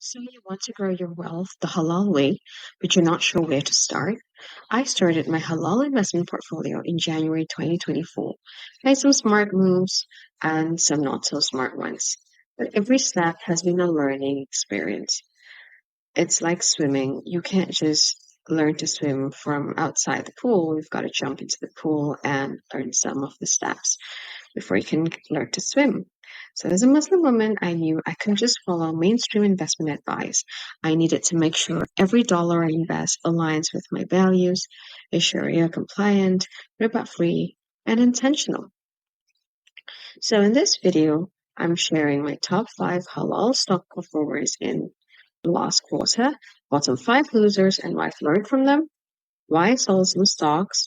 So you want to grow your wealth the halal way, but you're not sure where to start? I started my halal investment portfolio in January 2024. Made some smart moves and some not so smart ones. But every step has been a learning experience. It's like swimming. You can't just learn to swim from outside the pool. You've got to jump into the pool and learn some of the steps before you can learn to swim. So, as a Muslim woman, I knew I couldn't just follow mainstream investment advice. I needed to make sure every dollar I invest aligns with my values, is Sharia compliant, riba free, and intentional. So, in this video, I'm sharing my top 5 halal stock performers in the last quarter, bottom 5 losers and what I've learned from them, why I sold some stocks,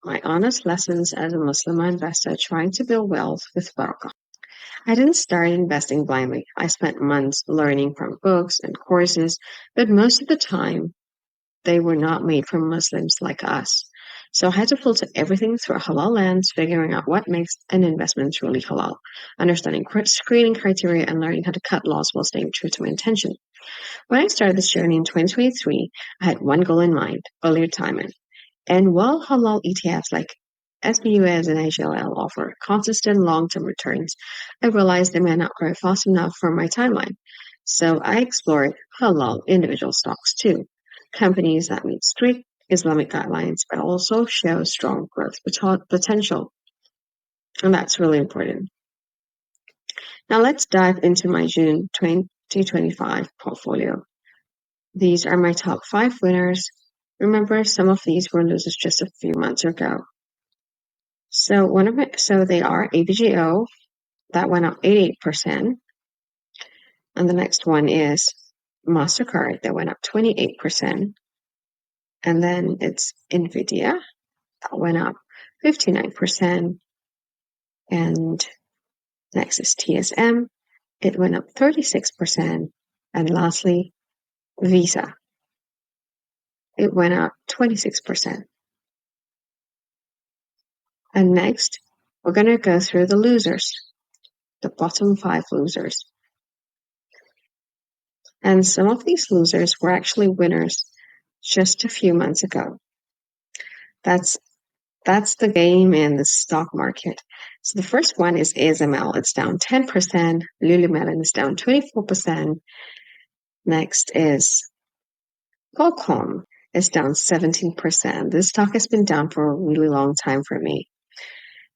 my honest lessons as a Muslimah investor trying to build wealth with Barakah. I didn't start investing blindly. I spent months learning from books and courses, but most of the time they were not made for Muslims like us. So I had to filter everything through a halal lens, figuring out what makes an investment truly halal, understanding screening criteria, and learning how to cut loss while staying true to my intention. When I started this journey in 2023, I had one goal in mind: early retirement. And while halal ETFs like SBUS and HLL offer consistent long-term returns, I realized they may not grow fast enough for my timeline. So I explored halal individual stocks too, companies that meet strict Islamic guidelines but also show strong growth potential. And that's really important. Now let's dive into my June 2025 portfolio. These are my top 5 winners. Remember, some of these were losers just a few months ago. So they are ABGO, that went up 88%. And the next one is MasterCard, that went up 28%. And then it's Nvidia, that went up 59%. And next is TSM, it went up 36%. And lastly, Visa, it went up 26%. And next, we're going to go through the losers, the bottom 5 losers. And some of these losers were actually winners just a few months ago. That's the game in the stock market. So the first one is ASML. It's down 10%. Lululemon is down 24%. Next is Qualcomm. It's down 17%. This stock has been down for a really long time for me.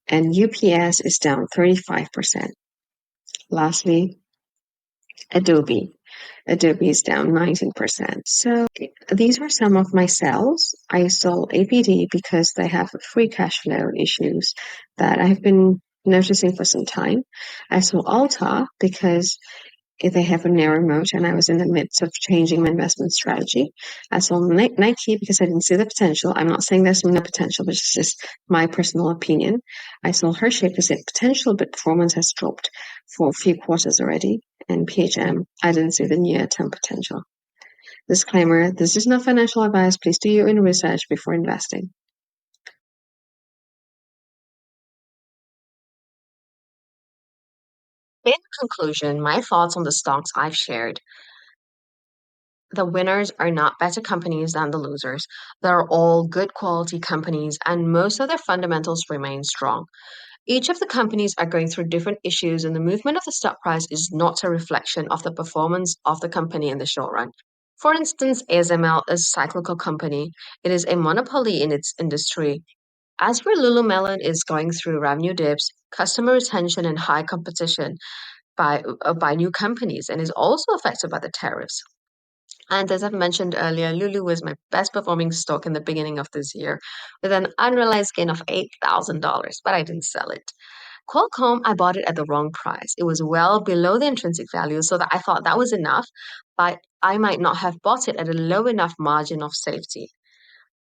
And UPS is down 35%. Lastly, Adobe. Adobe is down 19%. So these are some of my sells. I sold APD because they have free cash flow issues that I have been noticing for some time. I sold Alta because they have a narrow moat and I was in the midst of changing my investment strategy. I sold Nike because I didn't see the potential. I'm not saying there's no potential, but it's just my personal opinion. I sold Hershey because it potential, but performance has dropped for a few quarters already. And PHM, I didn't see the near-term potential. Disclaimer, this is not financial advice. Please do your own research before investing. In conclusion, my thoughts on the stocks I've shared: the winners are not better companies than the losers. They're all good quality companies, and most of their fundamentals remain strong. Each of the companies are going through different issues, and the movement of the stock price is not a reflection of the performance of the company in the short run. For instance, ASML is a cyclical company. It is a monopoly in its industry. As for Lululemon is going through revenue dips, customer retention, and high competition by new companies, and is also affected by the tariffs. And as I've mentioned earlier, Lulu was my best performing stock in the beginning of this year with an unrealized gain of $8,000, but I didn't sell it. Qualcomm, I bought it at the wrong price. It was well below the intrinsic value, so that I thought that was enough, but I might not have bought it at a low enough margin of safety.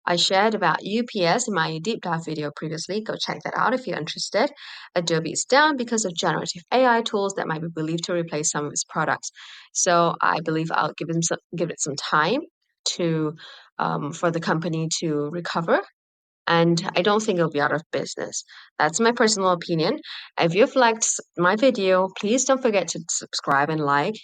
I shared about UPS in my deep dive video previously. Go check that out if you're interested. Adobe is down because of generative AI tools that might be believed to replace some of its products. So I believe I'll give it some time to for the company to recover. And I don't think it'll be out of business. That's my personal opinion. If you've liked my video, please don't forget to subscribe and like.